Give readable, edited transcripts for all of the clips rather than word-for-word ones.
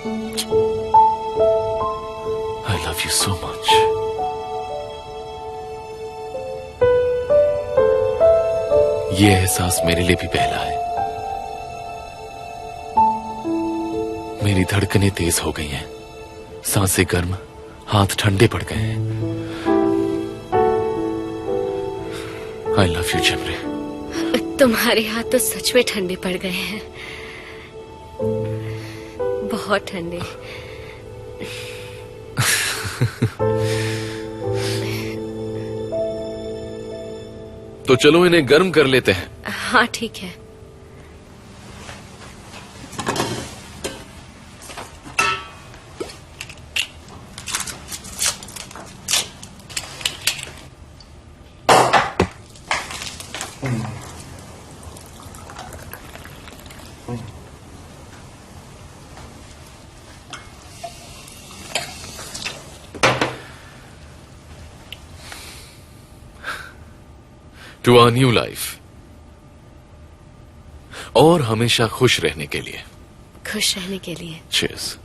I love you so much. ये एहसास मेरे लिए भी पहला है। मेरी धड़कनें तेज हो गई हैं, सांसें गर्म, हाथ ठंडे पड़ गए हैं। I love you, जमरे। तुम्हारे हाथ तो सच में ठंडे पड़ गए हैं, बहुत ठंडे। तो चलो इन्हें गर्म कर लेते हैं। हाँ ठीक है। To our new life, और हमेशा खुश रहने के लिए। खुश रहने के लिए। Cheers।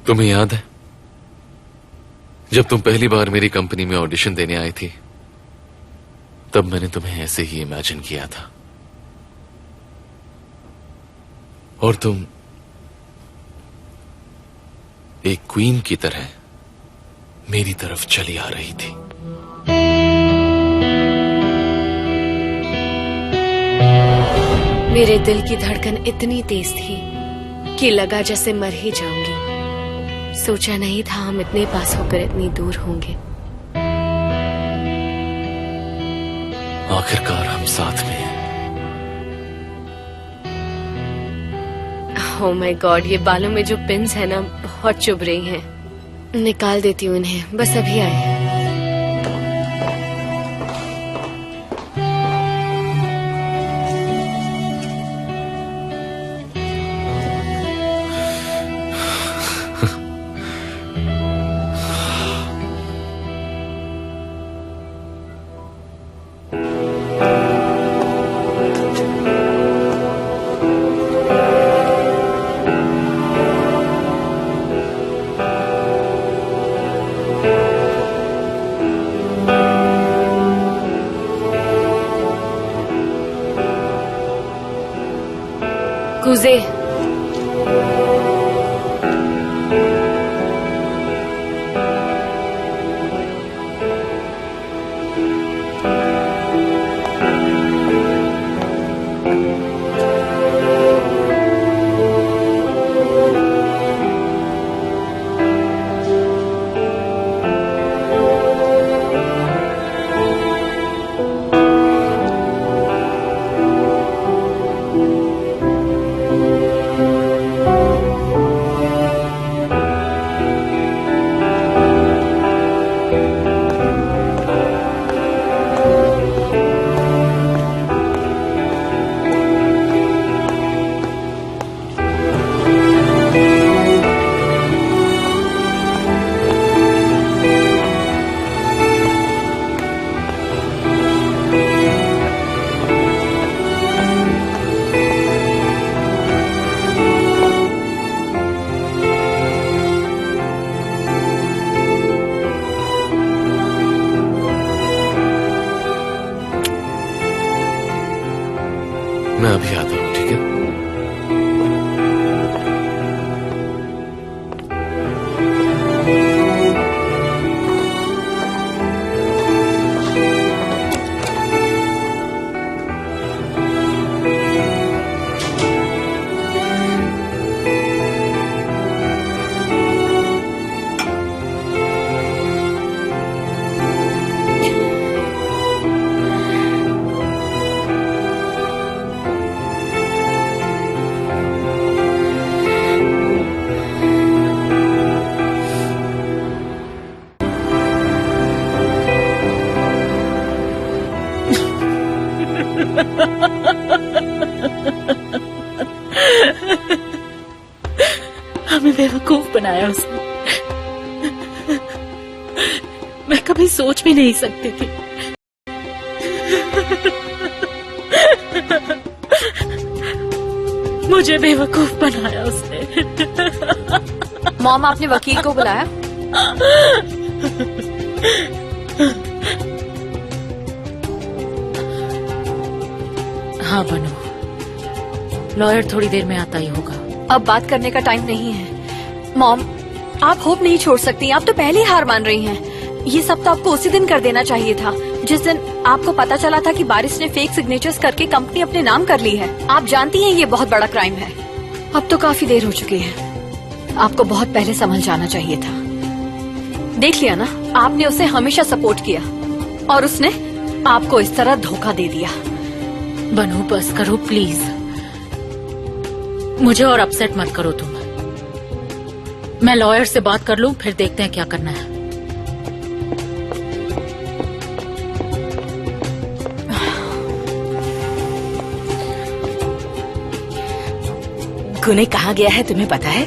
तुम्हें याद है जब तुम पहली बार मेरी कंपनी में ऑडिशन देने आई थी, तब मैंने तुम्हें ऐसे ही इमेजिन किया था और तुम एक क्वीन की तरह मेरी तरफ चली आ रही थी। मेरे दिल की धड़कन इतनी तेज थी कि लगा जैसे मर ही जाऊंगी। सोचा नहीं था हम इतने पास होकर इतनी दूर होंगे। आखिरकार हम साथ में हैं। ओह माय गॉड, ये बालों में जो पिन्स है ना, बहुत चुभ रही हैं। निकाल देती हूँ इन्हें, बस अभी आए। कुजे मैं अभी आता हूं, ठीक है? हमें बेवकूफ बनाया उसने। मैं कभी सोच भी नहीं सकती थी। मुझे बेवकूफ बनाया उसने। मॉम, आपने वकील को बुलाया? हाँ बनू, लॉयर थोड़ी देर में आता ही होगा। अब बात करने का टाइम नहीं है। मॉम, आप होप नहीं छोड़ सकती। आप तो पहले ही हार मान रही हैं। ये सब तो आपको उसी दिन कर देना चाहिए था, जिस दिन आपको पता चला था कि बारिश ने फेक सिग्नेचर्स करके कंपनी अपने नाम कर ली है। आप जानती हैं ये बहुत बड़ा क्राइम है। अब तो काफी देर हो चुकी है। आपको बहुत पहले समझ जाना चाहिए था। देख लिया ना, आपने उसे हमेशा सपोर्ट किया और उसने आपको इस तरह धोखा दे दिया। बनू बस करो प्लीज, मुझे और अपसेट मत करो तुम। मैं लॉयर से बात कर लूं, फिर देखते हैं क्या करना है। गुने कहाँ गया है तुम्हें पता है?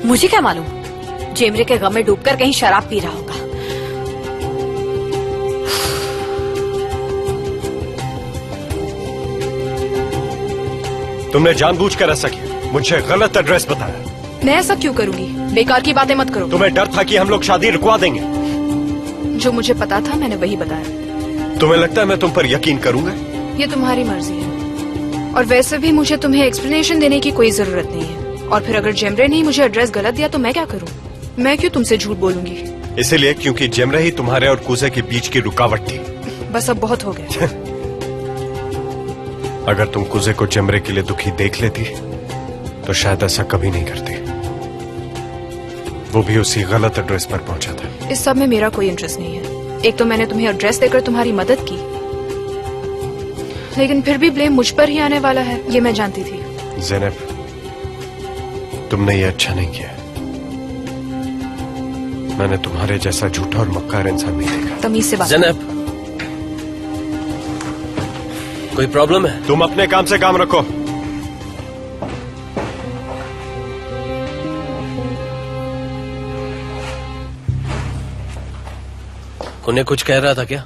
मुझे क्या मालूम। जेमरे के गम में डूबकर कहीं शराब पी रहा होगा। तुमने जानबूझकर ऐसा किया, मुझे गलत एड्रेस बताया। मैं ऐसा क्यों करूंगी? बेकार की बातें मत करो। तुम्हें डर था कि हम लोग शादी रुकवा देंगे। जो मुझे पता था मैंने वही बताया। तुम्हें लगता है मैं तुम पर यकीन करूंगा? ये तुम्हारी मर्जी है, और वैसे भी मुझे तुम्हें एक्सप्लेनेशन देने की कोई जरूरत नहीं है। और फिर अगर जेमरे ने ही मुझे एड्रेस गलत दिया तो मैं क्या करूं? मैं क्यों तुमसे झूठ बोलूंगी? इसीलिए क्योंकि जेमरे ही तुम्हारे और कूजे के बीच की रुकावट थी। बस अब बहुत हो गया। अगर तुम कुजे को जेमरे के लिए दुखी देख लेती तो शायद ऐसा कभी नहीं करती। वो भी उसी गलत एड्रेस पर पहुंचा था। इस सब में मेरा कोई इंटरेस्ट नहीं है। एक तो मैंने तुम्हें एड्रेस देकर तुम्हारी मदद की, लेकिन फिर भी ब्लेम मुझ पर ही आने वाला है, ये मैं जानती थी। ज़ैनब, तुमने ये अच्छा नहीं किया। मैंने तुम्हारे जैसा झूठा और मक्कार इंसान नहीं देखा। तमीज से बात। ज़ैनब, कोई प्रॉब्लम है? तुम अपने काम से काम रखो। उन्हें कुछ कह रहा था क्या?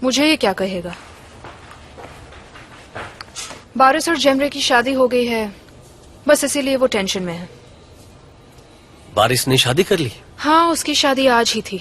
मुझे ये क्या कहेगा? बारिश और जेमरे की शादी हो गई है, बस इसीलिए वो टेंशन में है। बारिश ने शादी कर ली? हाँ, उसकी शादी आज ही थी।